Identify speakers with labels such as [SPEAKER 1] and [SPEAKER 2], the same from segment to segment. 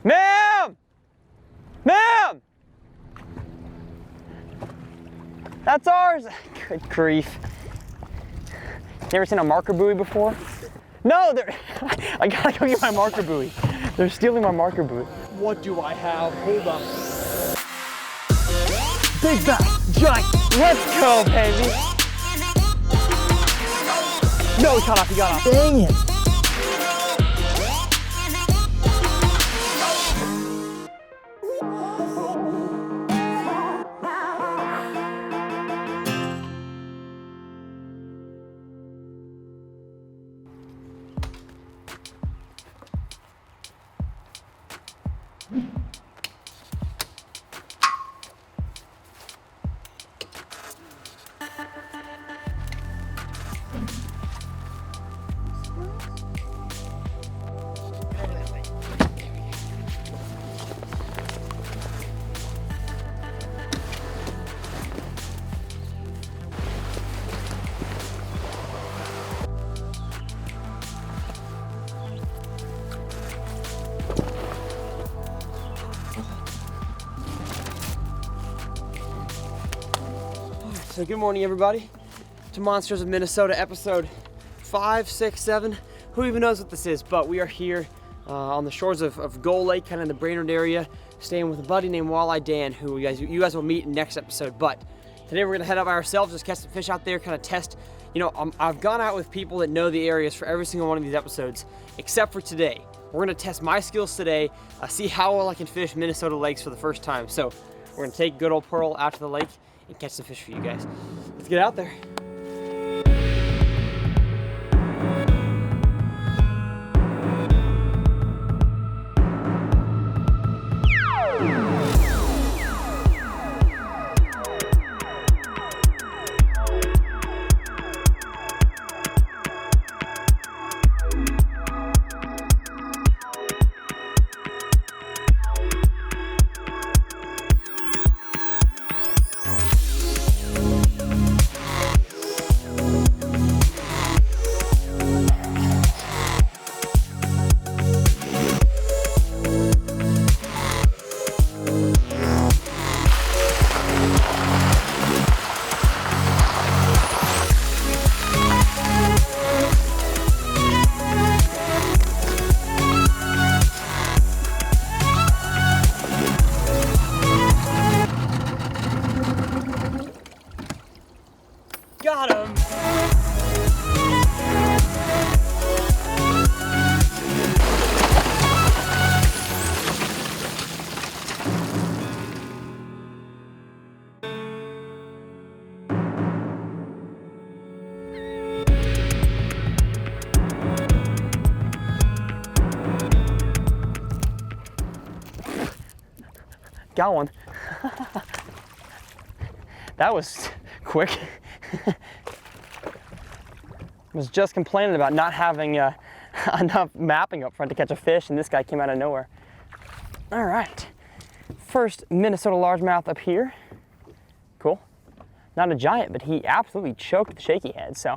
[SPEAKER 1] Ma'am! Ma'am! That's ours. Good grief. You ever seen a marker buoy before? No, I gotta go get my marker buoy. They're stealing my marker buoy. What do I have? Hold up. Big bass, giant. Let's go, baby. No, he got off, he got off. Dang it. So good morning, everybody, to Monsters of Minnesota episode 5, 6, 7. Who even knows what this is, but we are here on the shores of Gull Lake, kind of in the Brainerd area, staying with a buddy named Walleye Dan, who you guys will meet in next episode. But today we're gonna head out by ourselves, just catch some fish out there, kind of test. You know, I've gone out with people that know the areas for every single one of these episodes, except for today. We're gonna test my skills today, see how well I can fish Minnesota lakes for the first time. So we're gonna take good old Pearl out to the lake and catch some fish for you guys. Let's get out there. Got him! Got one. That was quick. Was just complaining about not having enough mapping up front to catch a fish, and this guy came out of nowhere. All right, first Minnesota largemouth up here. Cool. Not a giant, but he absolutely choked the shaky head, so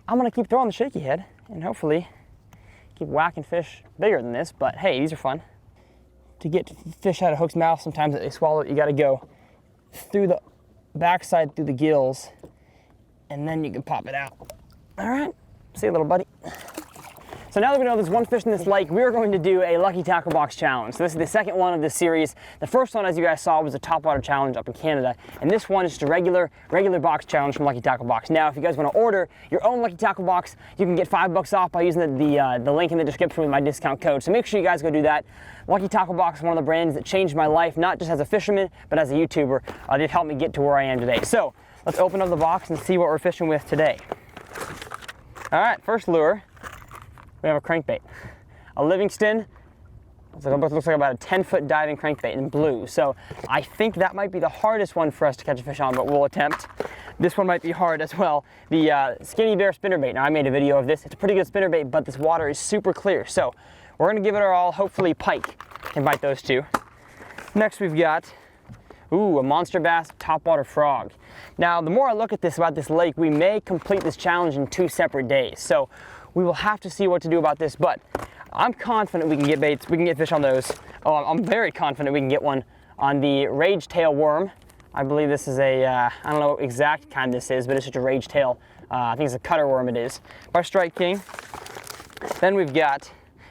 [SPEAKER 1] I'm gonna keep throwing the shaky head and hopefully keep whacking fish bigger than this, but hey, these are fun. To get fish out of hook's mouth, sometimes they swallow it, you gotta go through the backside, through the gills, and then you can pop it out. All right, see you, little buddy. So now that we know there's one fish in this lake, we're going to do a Lucky Tackle Box Challenge. So this is the second one of this series. The first one, as you guys saw, was a topwater challenge up in Canada, and this one is just a regular box challenge from Lucky Tackle Box. Now, if you guys want to order your own Lucky Tackle Box, you can get $5 off by using the link in the description with my discount code. So make sure you guys go do that. Lucky Tackle Box is one of the brands that changed my life, not just as a fisherman, but as a YouTuber. They've helped me get to where I am today. So let's open up the box and see what we're fishing with today. All right, first lure, we have a crankbait. A Livingston, it looks like about a 10-foot diving crankbait in blue. So I think that might be the hardest one for us to catch a fish on, but we'll attempt. This one might be hard as well. The Skinny Bear spinnerbait. Now I made a video of this. It's a pretty good spinnerbait, but this water is super clear. So we're gonna give it our all. Hopefully pike can bite those two. Next we've got, a monster bass topwater frog. Now the more I look at this about this lake, we may complete this challenge in 2 separate days. So we will have to see what to do about this, but I'm confident we can get baits, we can get fish on those. Oh, I'm very confident we can get one on the rage tail worm. I believe this is a, I don't know what exact kind this is, but it's just a rage tail. I think it's a cutter worm it is. Our Strike King. Then we've got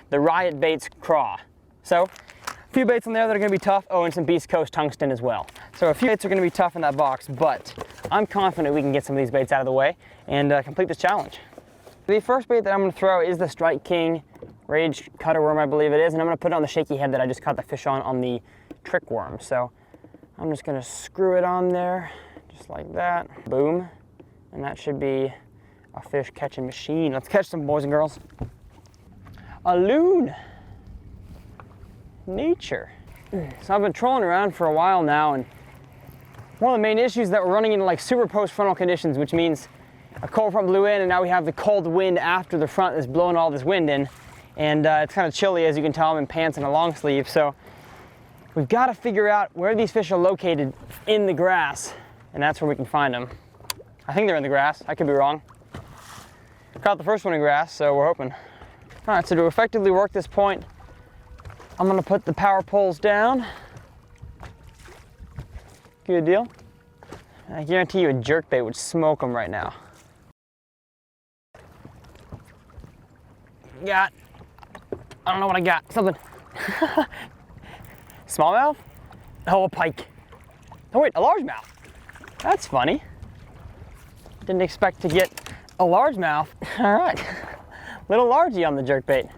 [SPEAKER 1] the Riot Baits Craw. So, a few baits on there that are gonna be tough. Oh, and some Beast Coast tungsten as well. So a few baits are gonna be tough in that box, but I'm confident we can get some of these baits out of the way and complete this challenge. The first bait that I'm gonna throw is the Strike King Rage Cutter Worm, I believe it is, and I'm gonna put it on the shaky head that I just caught the fish on the trick worm. So I'm just gonna screw it on there, just like that. Boom. And that should be a fish catching machine. Let's catch some, boys and girls. A loon. Nature. So I've been trolling around for a while now, and one of the main issues that we're running into like super post-frontal conditions, which means a cold front blew in and now we have the cold wind after the front that's blowing all this wind in. And it's kind of chilly, as you can tell. I'm in pants and a long sleeve, so we've got to figure out where these fish are located in the grass, and that's where we can find them. I think they're in the grass. I could be wrong. Caught the first one in grass, so we're hoping. All right, so to effectively work this point, I'm gonna put the power poles down. Good deal. I guarantee you a jerkbait would smoke them right now. Got, I don't know what I got, something. Smallmouth? Oh, a pike. Oh wait, a largemouth. That's funny. Didn't expect to get a largemouth. All right, little largie on the jerkbait.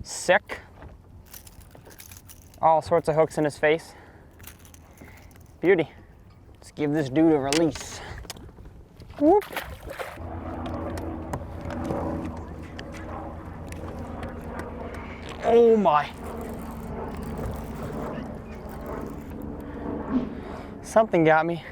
[SPEAKER 1] Sick. All sorts of hooks in his face. Beauty. Let's give this dude a release. Whoop. Oh my. Something got me.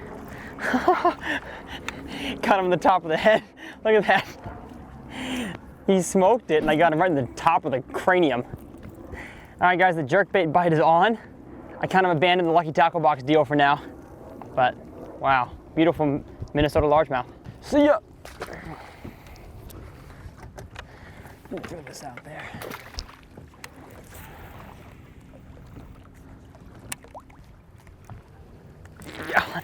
[SPEAKER 1] Got him in the top of the head. Look at that. He smoked it and I got him right in the top of the cranium. All right, guys, the jerkbait bite is on. I kind of abandoned the Lucky Tackle Box deal for now, but wow, beautiful Minnesota largemouth. See ya. Throw this out there. Yeah.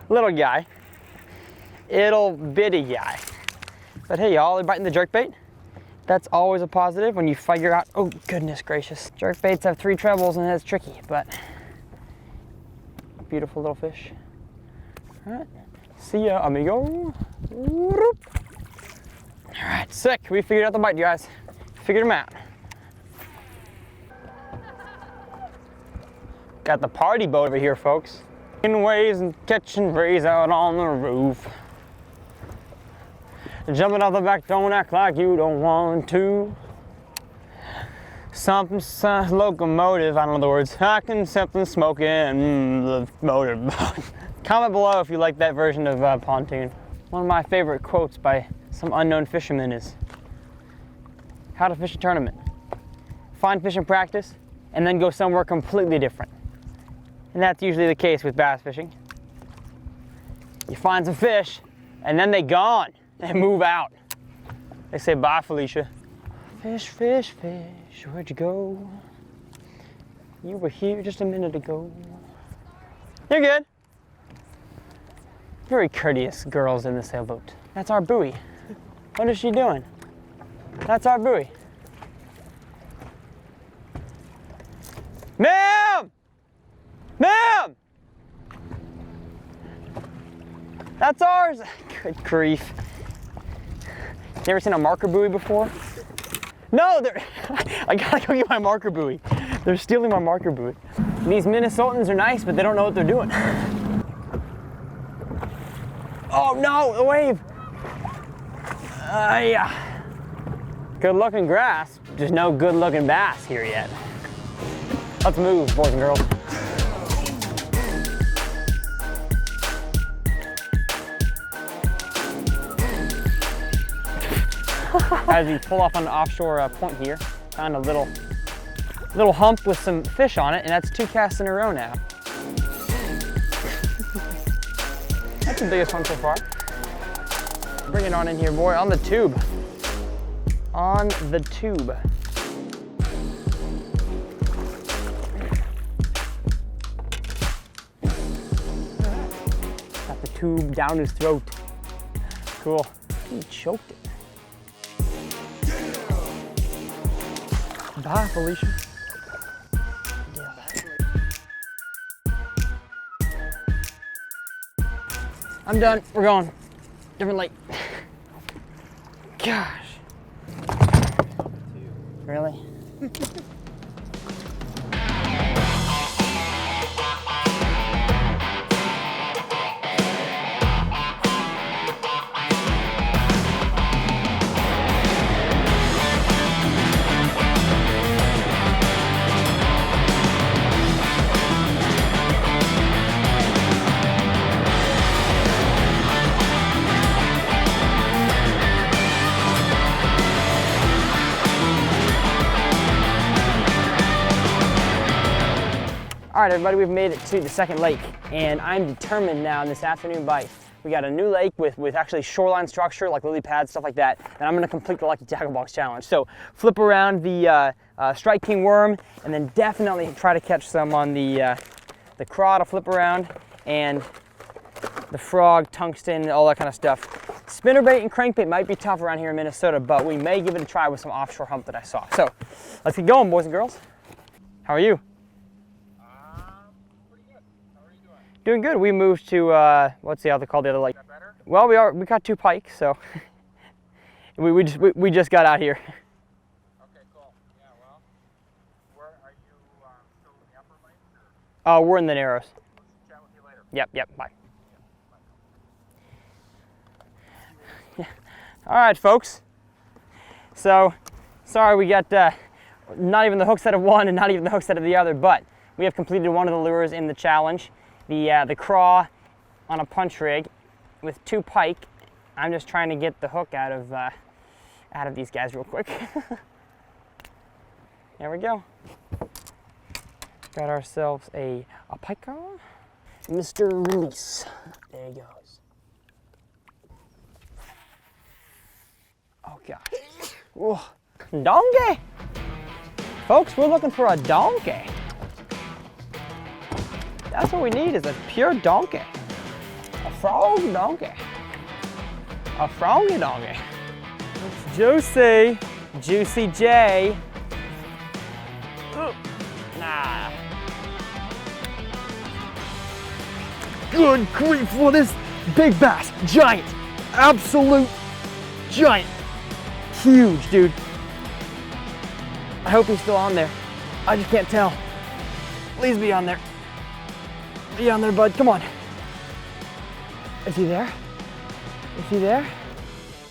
[SPEAKER 1] Little guy, little bitty guy. But hey, y'all, they're biting the jerkbait. That's always a positive when you figure out, oh goodness gracious. Jerkbaits have 3 trebles and it's tricky, but beautiful little fish. All right, see ya, amigo. All right, sick, we figured out the bite, you guys. Figured them out. Got the party boat over here, folks. In waves and catching rays out on the roof. Jumping off the back, don't act like you don't want to. Something, locomotive, I don't know the words. Hacking, something smoking, the motorboat. Comment below if you like that version of pontoon. One of my favorite quotes by some unknown fisherman is, how to fish a tournament. Find fish in practice, and then go somewhere completely different. And that's usually the case with bass fishing. You find some fish, and then they gone. They move out. They say, bye, Felicia. Fish, fish, fish, where'd you go? You were here just a minute ago. You're good. Very courteous girls in the sailboat. That's our buoy. What is she doing? That's our buoy. Ma'am! Ma'am! That's ours. Good grief. You ever seen a marker buoy before? No, I gotta go get my marker buoy. They're stealing my marker buoy. These Minnesotans are nice, but they don't know what they're doing. Oh no, the wave. Yeah. Good looking grass, just no good looking bass here yet. Let's move, boys and girls. As we pull off on an offshore point here, found a little hump with some fish on it, and that's 2 casts in a row now. That's the biggest one so far. Bring it on in here, boy, on the tube. on the tube. Got the tube down his throat. Cool. He choked it. Bye, Felicia. I'm done. We're going. Different lake. Gosh. Really? All right, everybody, we've made it to the second lake, and I'm determined now in this afternoon bite. We got a new lake with actually shoreline structure, like lily pads, stuff like that, and I'm gonna complete the Lucky Tackle Box Challenge. So flip around the Strike King worm, and then definitely try to catch some on the craw to flip around, and the frog, tungsten, all that kind of stuff. Spinnerbait and crankbait might be tough around here in Minnesota, but we may give it a try with some offshore hump that I saw. So let's get going, boys and girls. How are you? Doing good. We moved to what's the other called? The other lake. Is that better? Well, we caught 2 pike, so we just got out here.
[SPEAKER 2] Okay, cool. Yeah, well, where are you still in the upper lake?
[SPEAKER 1] We're in the Narrows.
[SPEAKER 2] Let's chat with you later.
[SPEAKER 1] Yep. Bye. Yeah. All right, folks. So sorry we got not even the hook set of one and not even the hook set of the other, but we have completed one of the lures in the challenge. The craw on a punch rig with 2 pike. I'm just trying to get the hook out of these guys real quick. There we go. Got ourselves a pike on. Mr. Release. There he goes. Oh gosh. Whoa. Donkey! Folks, we're looking for a donkey. That's what we need, is a pure donkey. A frog donkey. A froggy donkey. It's juicy. Juicy J. Nah. Good grief, what is big bass? Giant. Absolute giant. Huge, dude. I hope he's still on there. I just can't tell. Please be on there. Be on there, bud. Come on. Is he there? Is he there?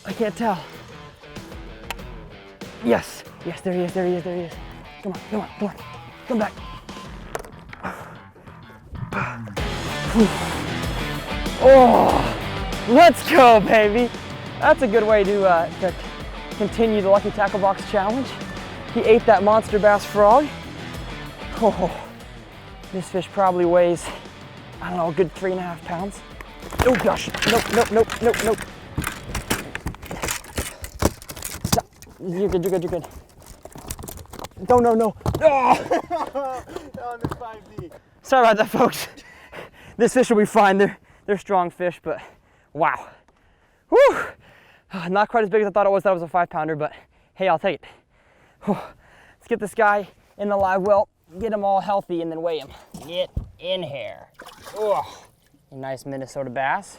[SPEAKER 1] I can't tell. Yes. Yes, there he is. There he is. There he is. Come on. Come back. Oh, let's go, baby. That's a good way to continue the Lucky Tackle Box Challenge. He ate that monster bass frog. Oh, this fish probably weighs, I don't know, a good 3.5 pounds. Oh gosh, nope. Stop, you're good. No. Oh!
[SPEAKER 2] On the 5D.
[SPEAKER 1] Sorry about that, folks. This fish will be fine. They're strong fish, but wow. Whew. Not quite as big as I thought it was. That was a 5-pounder, but hey, I'll take it. Whew. Let's get this guy in the live well, get him all healthy, and then weigh him. Get in here. Oh, a nice Minnesota bass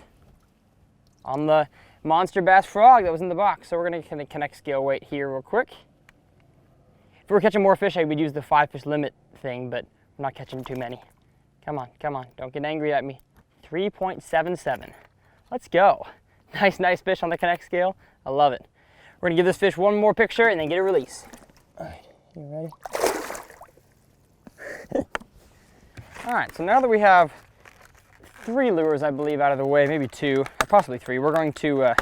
[SPEAKER 1] on the monster bass frog that was in the box. So we're gonna connect scale weight here real quick. If we were catching more fish, I would use the 5-fish limit thing, but we're not catching too many. Come on, don't get angry at me. 3.77. Let's go. Nice fish on the connect scale. I love it. We're gonna give this fish one more picture and then get a release. All right, you ready? All right, so now that we have 3 lures, I believe, out of the way, maybe 2, or possibly 3, we're going to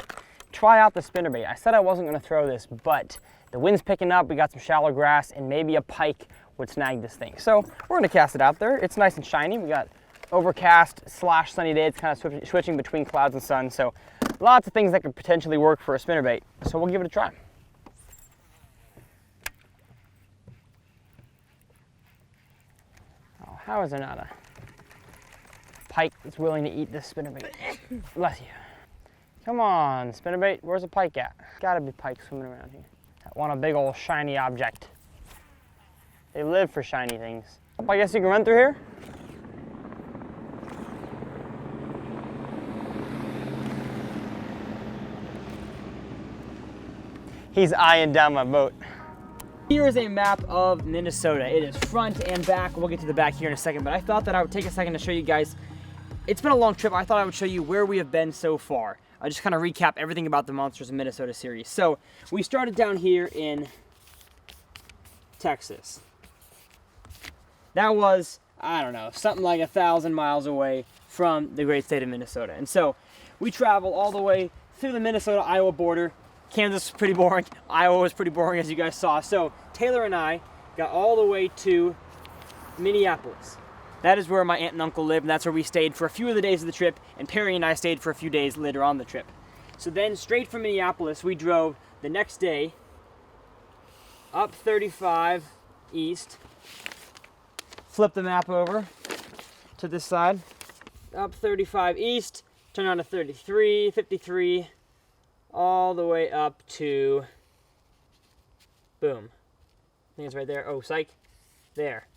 [SPEAKER 1] try out the spinnerbait. I said I wasn't gonna throw this, but the wind's picking up, we got some shallow grass, and maybe a pike would snag this thing. So we're gonna cast it out there. It's nice and shiny. We got overcast / sunny day. It's kind of switching between clouds and sun. So lots of things that could potentially work for a spinnerbait. So we'll give it a try. how is there not a pike that's willing to eat this spinnerbait? Bless you. Come on, spinnerbait, where's the pike at? Gotta be pike swimming around here. I want a big old shiny object. They live for shiny things. I guess you can run through here? He's eyeing down my boat. Here is a map of Minnesota. It is front and back. We'll get to the back here in a second, but I thought that I would take a second to show you guys. It's been a long trip. I thought I would show you where we have been so far. I just kind of recap everything about the Monsters of Minnesota series. So we started down here in Texas. That was, I don't know, something like 1,000 miles away from the great state of Minnesota. And so we travel all the way through the Minnesota-Iowa border. Kansas was pretty boring. Iowa was pretty boring, as you guys saw. So Taylor and I got all the way to Minneapolis. That is where my aunt and uncle live, and that's where we stayed for a few of the days of the trip, and Perry and I stayed for a few days later on the trip. So then straight from Minneapolis, we drove the next day up 35 east, flip the map over to this side, up 35 east, turn on to 33, 53, all the way up to, boom, I think it's right there, oh, psych, there.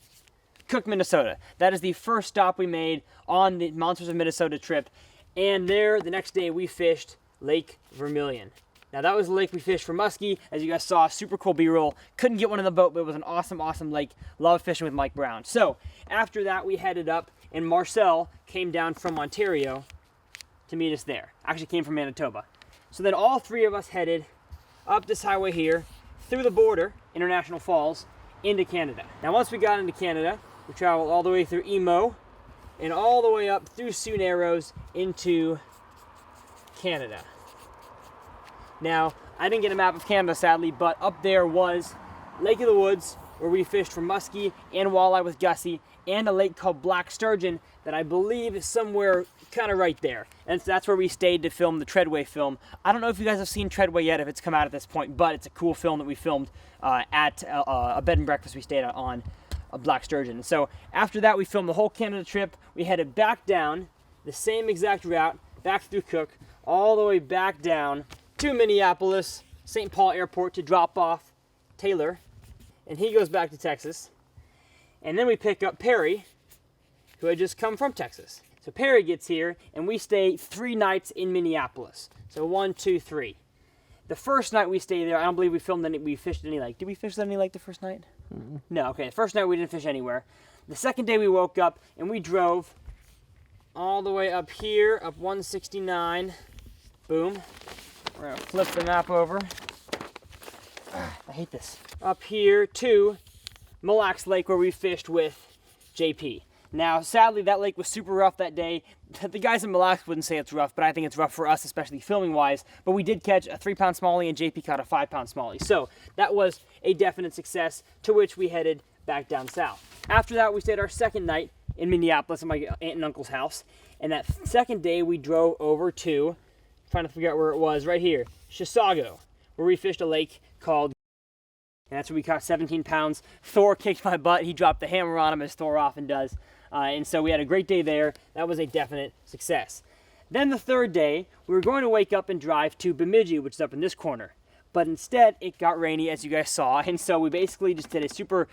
[SPEAKER 1] Cook, Minnesota. That is the first stop we made on the Monsters of Minnesota trip, and there, the next day, we fished Lake Vermilion. Now, that was the lake we fished for muskie. As you guys saw, super cool B-roll. Couldn't get one in the boat, but it was an awesome, awesome lake. Love fishing with Mike Brown. So, after that, we headed up, and Marcel came down from Ontario to meet us there. Actually came from Manitoba. So then all three of us headed up this highway here, through the border, International Falls, into Canada. Now, once we got into Canada, we traveled all the way through Emo, and all the way up through Sioux Narrows into Canada. Now, I didn't get a map of Canada, sadly, but up there was Lake of the Woods, where we fished for muskie and walleye with Gussie, and a lake called Black Sturgeon that I believe is somewhere kind of right there. And so that's where we stayed to film the Treadway film. I don't know if you guys have seen Treadway yet, if it's come out at this point, but it's a cool film that we filmed at a bed and breakfast we stayed at on Black Sturgeon. So after that, we filmed the whole Canada trip. We headed back down the same exact route, back through Cook, all the way back down to Minneapolis, St. Paul Airport to drop off Taylor, and he goes back to Texas. And then we pick up Perry, who had just come from Texas. So Perry gets here, and we stay 3 nights in Minneapolis. So 1, 2, 3. The first night we stayed there, I don't believe we fished any lake. Did we fish any lake the first night? Mm-hmm. No, okay. The first night we didn't fish anywhere. The second day we woke up, and we drove all the way up here, up 169. Boom. We're going to flip the map over. I hate this. Up here to Mille Lacs Lake, where we fished with JP. Now, sadly, that lake was super rough that day. The guys in Mille Lacs wouldn't say it's rough, but I think it's rough for us, especially filming-wise. But we did catch a 3-pound smallie, and JP caught a 5-pound smallie. So that was a definite success, to which we headed back down south. After that, we stayed our second night in Minneapolis at my aunt and uncle's house. And that second day, we drove over to, trying to figure out where it was, right here, Chisago, where we fished a lake called, and that's where we caught 17 pounds. Thor kicked my butt. He dropped the hammer on him, as Thor often does. And so we had a great day there. That was a definite success. Then the third day, we were going to wake up and drive to Bemidji, which is up in this corner. But instead, it got rainy, as you guys saw. And so we basically just did a super,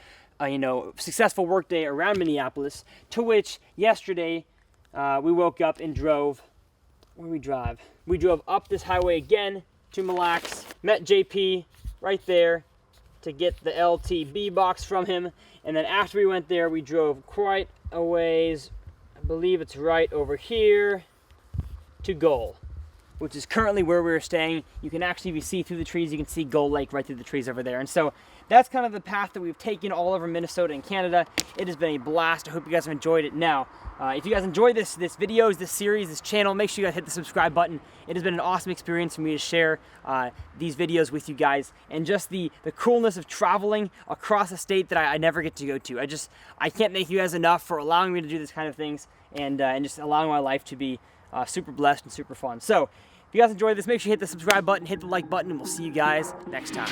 [SPEAKER 1] successful work day around Minneapolis, to which yesterday we woke up and drove. Where did we drive? We drove up this highway again to Mille Lacs, met JP right there to get the LTB box from him. And then after we went there, we drove quite a ways, I believe it's right over here, to Gull, which is currently where we're staying. You can actually see through the trees. You can see Gull Lake right through the trees over there. And so that's kind of the path that we've taken all over Minnesota and Canada. It has been a blast. I hope you guys have enjoyed it. Now, if you guys enjoyed this videos, this series, this channel, make sure you guys hit the subscribe button. It has been an awesome experience for me to share these videos with you guys, and just the coolness of traveling across a state that I never get to go to. I can't thank you guys enough for allowing me to do this kind of things, and just allowing my life to be super blessed and super fun. So if you guys enjoyed this, make sure you hit the subscribe button, hit the like button, and we'll see you guys next time.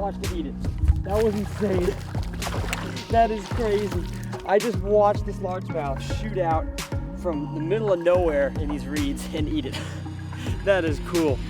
[SPEAKER 1] watched it eat it. That was insane. That is crazy. I just watched this largemouth shoot out from the middle of nowhere in these reeds and eat it. That is cool.